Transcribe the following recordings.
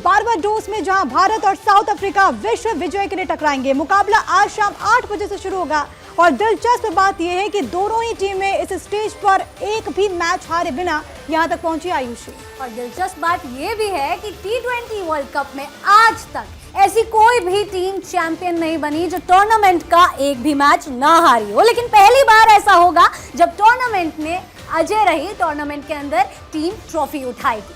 Barbados में, जहां भारत और साउथ अफ्रीका विश्व विजय के लिए टकराएंगे। मुकाबला आज शाम 8 बजे से शुरू होगा और दिलचस्प बात यह है कि दोनों ही टीमें इस स्टेज पर एक भी मैच हारे बिना यहां तक पहुंची। आयुषी, और दिलचस्प बात यह भी है कि T20 वर्ल्ड कप में आज तक ऐसी कोई भी टीम चैंपियन नहीं बनी जो टूर्नामेंट का एक भी मैच ना हारी हो, लेकिन पहली बार ऐसा होगा जब टूर्नामेंट में अजय रही टूर्नामेंट के अंदर टीम ट्रॉफी उठाएगी।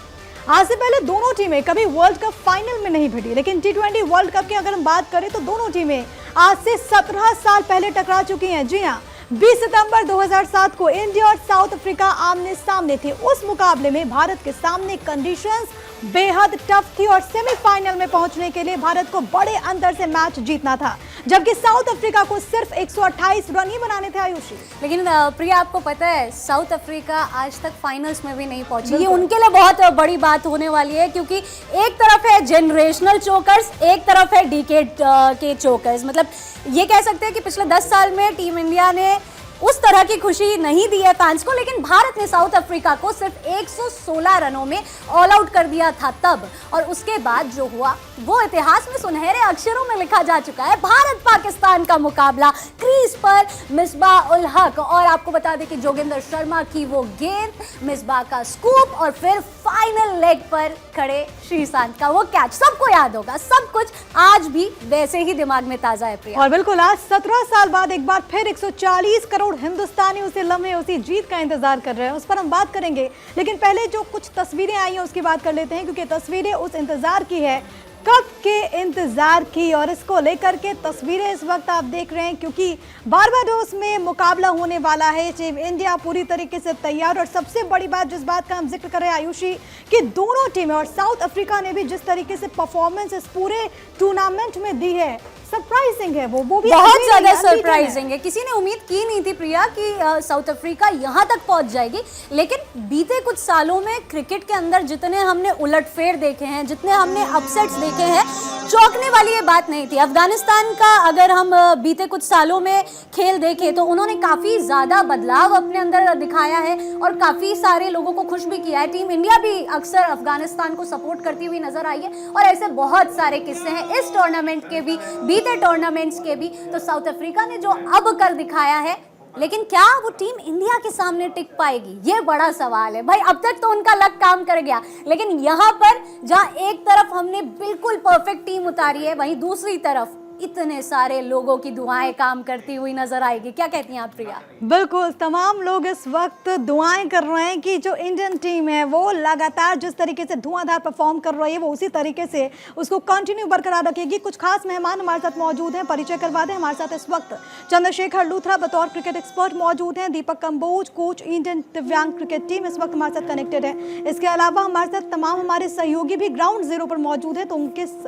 आज से पहले दोनों टीमें कभी वर्ल्ड कप फाइनल में नहीं भिड़ी, लेकिन T20 वर्ल्ड कप की अगर हम बात करें तो दोनों टीमें आज से 17 साल पहले टकरा चुकी हैं। जी हां, 20 सितंबर 2007 को इंडिया और साउथ अफ्रीका आमने सामने थे। उस मुकाबले में भारत के सामने कंडीशंस बेहद टफ थी और सेमीफाइनल में पहुंचने के लिए भारत को बड़े अंतर से मैच जीतना था, जबकि साउथ अफ्रीका को सिर्फ 128 रन ही बनाने थे। आयुषी, लेकिन प्रिया, आपको पता है साउथ अफ्रीका आज तक फाइनल्स में भी नहीं पहुंची। ये उनके लिए बहुत बड़ी बात होने वाली है, क्योंकि एक तरफ है जनरेशनल चोकर्स, एक तरफ है डिकेड के चोकर्स। मतलब ये कह सकते हैं कि पिछले 10 साल में टीम इंडिया ने उस तरह की खुशी नहीं दी है फैंस को, लेकिन भारत ने साउथ अफ्रीका को सिर्फ 116 रनों में ऑल आउट कर दिया था तब, और उसके बाद जो हुआ वो इतिहास में सुनहरे अक्षरों में लिखा जा चुका है। भारत पाकिस्तान का मुकाबला, क्रीज पर मिसबाह उल हक, और आपको बता दें कि जोगिंदर शर्मा की वो गेंद, मिसबाह का स्कूप, और फिर फाइनल लेग पर खड़े श्रीशांत का वो कैच, सबको याद होगा। सब कुछ आज भी वैसे ही दिमाग में ताजा है प्रिया। और बिल्कुल आज 17 साल बाद एक बार फिर 140 करोड़ हिंदुस्तानी उसी लम्हे, उसी जीत का इंतजार कर रहे हैं। उस पर हम बात करेंगे, लेकिन पहले जो कुछ तस्वीरें आई हैं उसकी बात कर लेते हैं, क्योंकि तस्वीरें उस इंतजार की है, कब के इंतजार की, और इसको लेकर के तस्वीरें इस वक्त आप देख रहे हैं, क्योंकि बारबाडोस में मुकाबला होने वाला है। टीम इंडिया पूरी तरीके से तैयार, और सबसे बड़ी बात जिस बात का हम जिक्र कर रहे हैं आयुषी, कि दोनों टीमें और साउथ अफ्रीका ने भी जिस तरीके से परफॉर्मेंस इस पूरे टूर्नामेंट में दी है, सरप्राइजिंग है। वो भी बहुत ज्यादा सरप्राइजिंग है। किसी ने उम्मीद की नहीं थी प्रिया कि साउथ अफ्रीका यहां तक पहुंच जाएगी, लेकिन बीते कुछ सालों में क्रिकेट के अंदर जितने हमने उलटफेर देखे हैं, जितने हमने अपसेट्स देखे हैं, चौंकने वाली ये बात नहीं थी। अफगानिस्तान का अगर हम बीते कुछ सालों में खेल देखें तो उन्होंने काफी ज्यादा बदलाव अपने अंदर दिखाया है और काफी सारे लोगों को खुश भी किया है। टीम इंडिया भी अक्सर अफगानिस्तान को सपोर्ट करती हुई नजर आई है, और ऐसे बहुत सारे किस्से हैं इस टूर्नामेंट के भी, बीते टूर्नामेंट्स के भी। तो साउथ अफ्रीका ने जो अब कर दिखाया है, लेकिन क्या वो टीम इंडिया के सामने टिक पाएगी, ये बड़ा सवाल है भाई। अब तक तो उनका लक काम कर गया, लेकिन यहाँ पर जहाँ एक तरफ हमने बिल्कुल परफेक्ट टीम उतारी है, वहीं दूसरी तरफ इतने सारे लोगों की दुआएं काम करती हुई नजर आएगी। क्या कहती हैं आप प्रिया? बिल्कुल, तमाम लोग इस वक्त दुआएं कर रहे हैं कि जो इंडियन टीम है वो लगातार जिस तरीके से धुआंधार परफॉर्म कर रही है, वो उसी तरीके से उसको कंटिन्यू बरकरार रखेगी। कुछ खास मेहमान हमारे साथ मौजूद हैं, परिचय करवा दें। हमारे साथ इस वक्त चंद्रशेखर लूथरा बतौर क्रिकेट एक्सपर्ट मौजूद हैं, दीपक कंबोज कोच इंडियन दिव्यांग क्रिकेट टीम इस वक्त हमारे साथ कनेक्टेड है। इसके अलावा हमारे साथ तमाम हमारे सहयोगी भी ग्राउंड जीरो पर मौजूद है, तो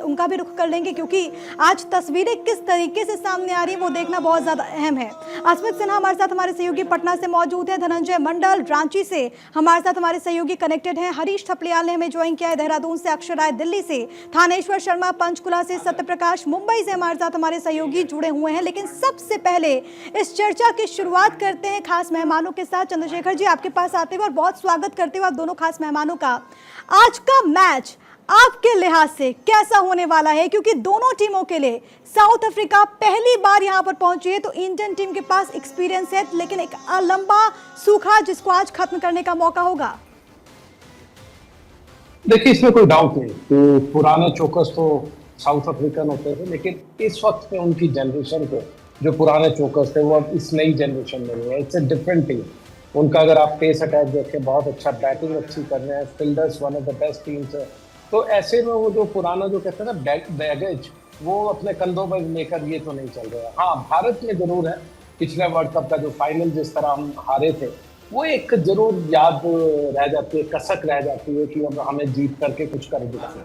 उनका भी रुख कर लेंगे, क्योंकि आज तस्वीरें किस तरीके से सामने आ रही है वो देखना बहुत ज्यादा अहम है। अस्मित सिन्हा हमारे साथ हमारे सहयोगी पटना से मौजूद है, धनंजय मंडल रांची से हमारे साथ हमारे सहयोगी कनेक्टेड हैं, हरीश थपलियाल ने हमें ज्वाइन किया है देहरादून से, अक्षर राय दिल्ली से, थानेश्वर शर्मा पंचकुला से, सत्यप्रकाश मुंबई से हमारे साथ हमारे सहयोगी जुड़े हुए हैं। लेकिन सबसे पहले इस चर्चा की शुरुआत करते हैं खास मेहमानों के साथ। चंद्रशेखर जी, आपके पास आते हुए और बहुत स्वागत करते हुए आप दोनों खास मेहमानों का। आज का मैच आपके लिहाज से कैसा होने वाला है, क्योंकि दोनों टीमों के लिए साउथ अफ्रीका पहली बार यहां पर पहुंची है, तो इंडियन टीम के पास एक्सपीरियंस है, लेकिन एक लंबा सूखा जिसको आज खत्म करने का मौका होगा। देखिए, इसमें कोई डाउट नहीं कि पुराने चोकर्स तो साउथ अफ्रीकन होते थे, लेकिन इस वक्त में उनकी जनरेशन को, जो पुराने चोकर्स थे, वो अब इस नई जनरेशन में नहीं है। It's a different team. उनका अगर आप पेस अटैक देखें, बहुत अच्छा, बैटिंग अच्छी कर रहे हैं, fielders one of the best teams है। तो ऐसे में वो जो पुराना जो कहते हैं ना बैगेज, वो अपने कंधों पर लेकर ये तो नहीं चल रहा है। हाँ, भारत में जरूर है, पिछले वर्ल्ड कप का जो फाइनल जिस तरह हम हारे थे, वो एक जरूर याद रह जाती है, कसक रह जाती है कि अब हमें जीत करके कुछ कर दिखाना।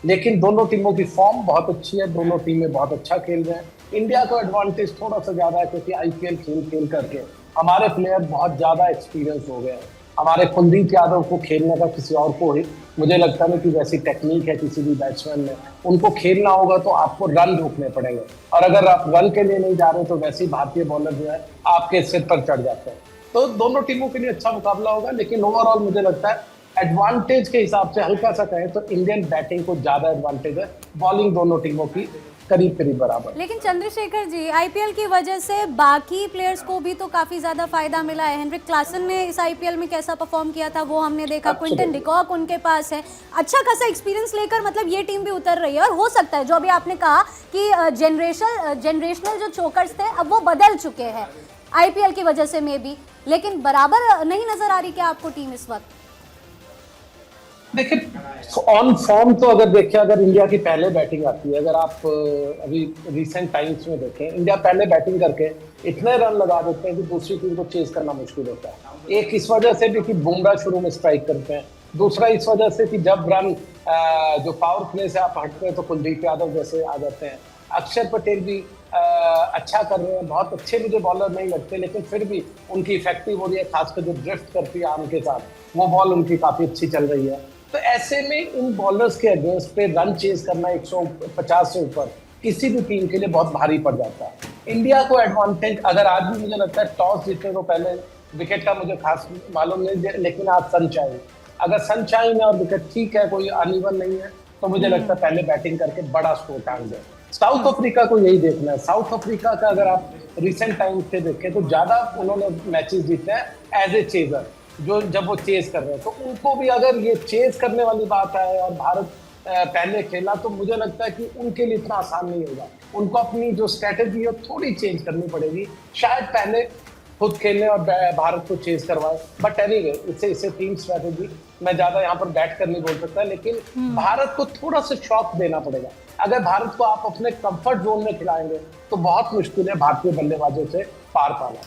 लेकिन दोनों टीमों की फॉर्म बहुत अच्छी है, दोनों टीमें बहुत अच्छा खेल रहे हैं। इंडिया को एडवांटेज थोड़ा सा ज्यादा है, क्योंकि आईपीएल खेल करके हमारे प्लेयर बहुत ज्यादा एक्सपीरियंस हो गए हैं। हमारे कुलदीप यादव को खेलने का किसी और को ही मुझे लगता नहीं कि वैसी टेक्निक है किसी भी बैट्समैन में। उनको खेलना होगा तो आपको रन रोकने पड़ेंगे, और अगर आप रन के लिए नहीं जा रहे तो वैसे ही भारतीय बॉलर जो है आपके सिर पर चढ़ जाते हैं। तो दोनों टीमों के लिए अच्छा मुकाबला होगा, लेकिन ओवरऑल मुझे लगता है एडवांटेज के हिसाब से हल्का सा कहें तो इंडियन बैटिंग को ज्यादा एडवांटेज है, बॉलिंग दोनों टीमों की करीब करीब बराबर। लेकिन चंद्रशेखर जी, आईपीएल की वजह से बाकी प्लेयर्स को भी तो काफी ज्यादा फायदा मिला है। हेनरिक क्लासन ने इस आईपीएल में कैसा परफॉर्म किया था वो हमने देखा, क्विंटन डिकॉक उनके पास है, अच्छा खासा एक्सपीरियंस लेकर मतलब ये टीम भी उतर रही है। और हो सकता है जो अभी आपने कहा कि जनरेशनल जो चोकर्स थे अब वो बदल चुके हैं आईपीएल की वजह से मे बी, लेकिन बराबर नहीं नजर आ रही क्या आपको टीम इस वक्त? देखिए ऑन फॉर्म तो अगर देखिए, अगर इंडिया की पहले बैटिंग आती है, अगर आप अभी रिसेंट टाइम्स में देखें, इंडिया पहले बैटिंग करके इतने रन लगा देते हैं कि दूसरी टीम को चेज करना मुश्किल होता है। एक इस वजह से भी कि बुमराह शुरू में स्ट्राइक करते हैं, दूसरा इस वजह से कि जब रन जो पावर प्ले से आप हटते हैं तो कुलदीप यादव जैसे आ जाते हैं। अक्षर पटेल भी अच्छा कर रहे हैं, बहुत अच्छे मुझे बॉलर नहीं लगते, लेकिन फिर भी उनकी इफेक्टिव हो रही है, खासकर जो ड्रिफ्ट करती है आर्म के साथ वो बॉल उनकी काफी अच्छी चल रही है। तो ऐसे में इन बॉलर्स के अगेंस्ट पे रन चेज करना 150 से ऊपर किसी भी टीम के लिए बहुत भारी पड़ जाता है। इंडिया को एडवांटेज अगर आज भी मुझे लगता है टॉस जीतने को पहले विकेट का मुझे खास मालूम नहीं, लेकिन आज सनशाइन, अगर सनशाइन है और विकेट ठीक है, कोई अनइवन नहीं है, तो मुझे लगता है पहले बैटिंग करके बड़ा स्कोर टांग दे। साउथ अफ्रीका को यही देखना है। साउथ अफ्रीका का अगर आप रिसेंट टाइम से देखें तो ज्यादा उन्होंने मैचेस जीते हैं एज ए चेजर, जो जब वो चेज कर रहे हैं, तो उनको भी अगर ये चेज करने वाली बात है और भारत पहले खेला, तो मुझे लगता है कि उनके लिए इतना आसान नहीं होगा। उनको अपनी जो स्ट्रेटेजी है थोड़ी चेंज करनी पड़ेगी, शायद पहले खुद खेलने और भारत को चेज करवाए। बट एनीवे इससे टीम स्ट्रेटेजी मैं ज्यादा यहाँ पर बैठ कर नहीं बोल सकता, लेकिन भारत को थोड़ा सा शॉक देना पड़ेगा। अगर भारत को आप अपने कंफर्ट जोन में खिलाएंगे तो बहुत मुश्किल है भारतीय बल्लेबाजों से पार पाना।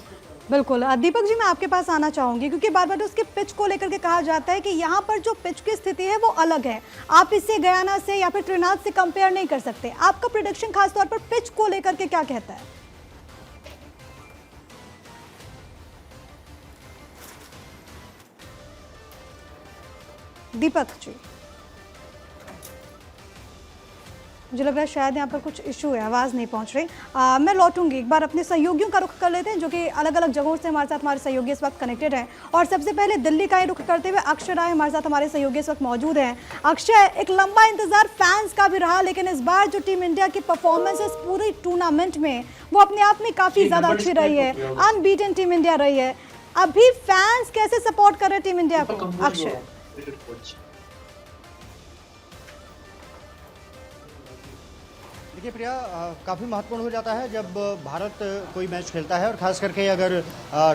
बिल्कुल दीपक जी, मैं आपके पास आना चाहूंगी क्योंकि बार बार उसके पिच को लेकर के कहा जाता है कि यहाँ पर जो पिच की स्थिति है वो अलग है, आप इससे गयाना से या फिर त्रिनाद से कंपेयर नहीं कर सकते। आपका प्रेडिक्शन खासतौर पर पिच को लेकर के क्या कहता है? दीपक जी, मुझे लग रहा है शायद यहाँ पर कुछ इशू है, आवाज़ नहीं पहुँच रही। मैं लौटूंगी, एक बार अपने सहयोगियों का रुख कर लेते हैं जो कि अलग अलग जगहों से हमारे साथ हमारे सहयोगी इस वक्त कनेक्टेड हैं। और सबसे पहले दिल्ली का ही रुख करते हुए अक्षय राय हमारे साथ हमारे सहयोगी इस वक्त मौजूद हैं। अक्षय, एक लंबा इंतजार फैंस का भी रहा, लेकिन इस बार जो टीम इंडिया की परफॉर्मेंस इस पूरी टूर्नामेंट में वो अपने आप में काफ़ी ज़्यादा अच्छी रही है, अनबीटन टीम इंडिया रही है। अभी फैंस कैसे सपोर्ट कर रहे हैं टीम इंडिया को? अक्षय, देखिए प्रिया, काफ़ी महत्वपूर्ण हो जाता है जब भारत कोई मैच खेलता है, और ख़ास करके अगर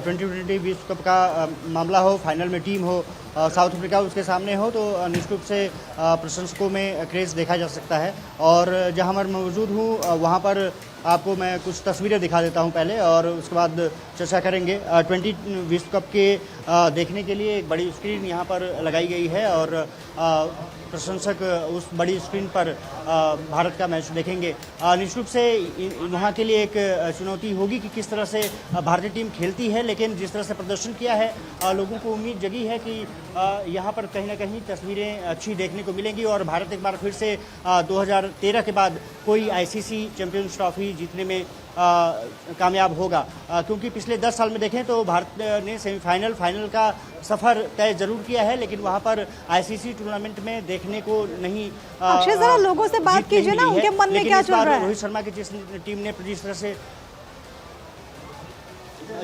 2020 विश्व कप का मामला हो, फाइनल में टीम हो, साउथ अफ्रीका उसके सामने हो, तो निश्चित रूप से प्रशंसकों में क्रेज़ देखा जा सकता है। और जहां मैं मौजूद हूं वहां पर आपको मैं कुछ तस्वीरें दिखा देता हूं पहले, और उसके बाद चर्चा करेंगे। 20 विश्व कप के देखने के लिए एक बड़ी स्क्रीन यहाँ पर लगाई गई है, और प्रशंसक उस बड़ी स्क्रीन पर भारत का मैच देखेंगे। निश्चित रूप से वहाँ के लिए एक चुनौती होगी कि किस तरह से भारतीय टीम खेलती है, लेकिन जिस तरह से प्रदर्शन किया है लोगों को उम्मीद जगी है कि यहाँ पर कहीं ना कहीं तस्वीरें अच्छी देखने को मिलेंगी, और भारत एक बार फिर से 2013 के बाद कोई आईसीसी चैंपियंस ट्रॉफी जीतने में कामयाब होगा। क्योंकि पिछले 10 साल में देखें तो भारत ने सेमीफाइनल फाइनल का सफ़र तय जरूर किया है, लेकिन वहाँ पर आईसीसी टूर्नामेंट में देखने को नहीं। अक्षय, जरा लोगों से बात कीजिए ना, उनके मन में क्या चल रहा है? रोहित शर्मा की जिस टीम ने जिस तरह से,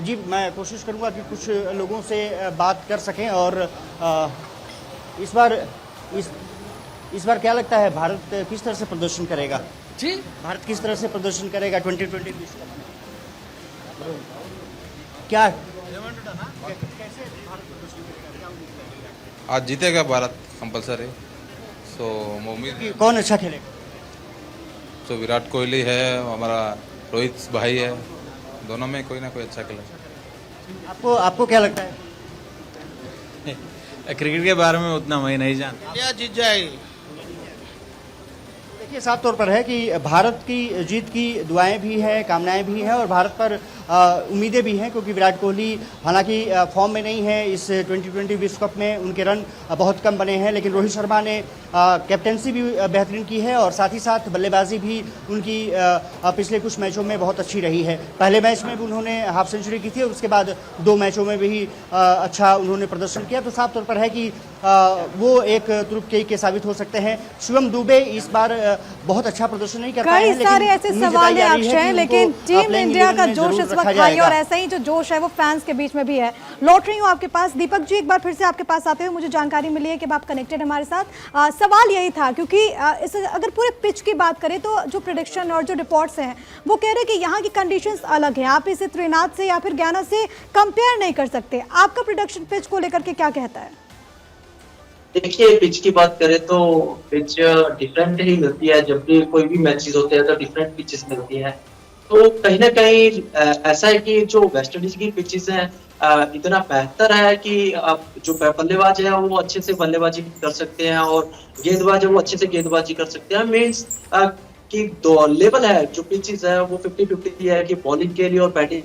जी मैं कोशिश करूंगा कि कुछ लोगों से बात कर सकें। और इस बार क्या लगता है भारत किस तरह से प्रदर्शन करेगा? जी, भारत किस तरह से प्रदर्शन करेगा 2020 विश्व कप में? क्या कैसे भारत प्रदर्शन करेगा? आज जीतेगा भारत कंपलसरी। सो उम्मीद कौन अच्छा खेलेगा? तो विराट कोहली है, हमारा रोहित भाई है, दोनों में कोई ना कोई अच्छा खेलेगा। आपको क्या लगता है? क्रिकेट के बारे में उतना मैं नहीं जानता। इंडिया जीत जाएगी। देखिए, साफ तौर पर है कि भारत की जीत की दुआएं भी हैं, कामनाएं भी हैं, और भारत पर उम्मीदें भी हैं, क्योंकि विराट कोहली हालांकि फॉर्म में नहीं है इस 2020 विश्व कप में, उनके रन बहुत कम बने हैं, लेकिन रोहित शर्मा ने कैप्टेंसी भी बेहतरीन की है, और साथ ही साथ बल्लेबाजी भी उनकी पिछले कुछ मैचों में बहुत अच्छी रही है। पहले मैच में भी उन्होंने हाफ सेंचुरी की थी, और उसके बाद 2 मैचों में भी अच्छा उन्होंने प्रदर्शन किया। तो साफ तौर पर है कि वो एक तुरुप के साबित हो सकते हैं। शिवम दुबे इस बार बहुत अच्छा प्रदर्शन नहीं कर पाए कई हैं, सारे लेकिन ऐसे उम्मीद सवाल जताई है जा रही अक्षय, कि लेकिन उनको टीम प्लेइंग इंडिया 11 का में जोश जरूर इस रखा वक्त हाई जाएगा। और ऐसा ही जो जोश है वो फैंस के बीच में भी है। लौट रही हूँ आपके पास दीपक जी, एक बार फिर से आपके पास आते हुए मुझे जानकारी मिली है कि आप कनेक्टेड हमारे साथ। सवाल यही था क्योंकि अगर पूरे पिच की बात करें तो जो प्रेडिक्शन और जो रिपोर्ट्स हैं वो कह रहे हैं कि यहाँ की कंडीशंस अलग हैं, आप इसे त्रिनाथ से या फिर गयाना से कंपेयर नहीं कर सकते। आपका प्रोडक्शन पिच को लेकर के क्या कहता है? देखिए, पिच की बात करें तो पिच डिफरेंट ही मिलती है। जब भी कोई भी मैचेस होते हैं तो डिफरेंट पिचेस मिलती है। तो कहीं ना कहीं ऐसा है कि जो वेस्ट इंडीज की पिचेस हैं इतना बेहतर है कि आप जो बल्लेबाज है वो अच्छे से बल्लेबाजी कर सकते हैं और गेंदबाज है वो अच्छे से गेंदबाजी कर सकते हैं। मीन्स कि दो लेवल है, जो पिचेस है वो 50-50 है कि बॉलिंग के लिए और बैटिंग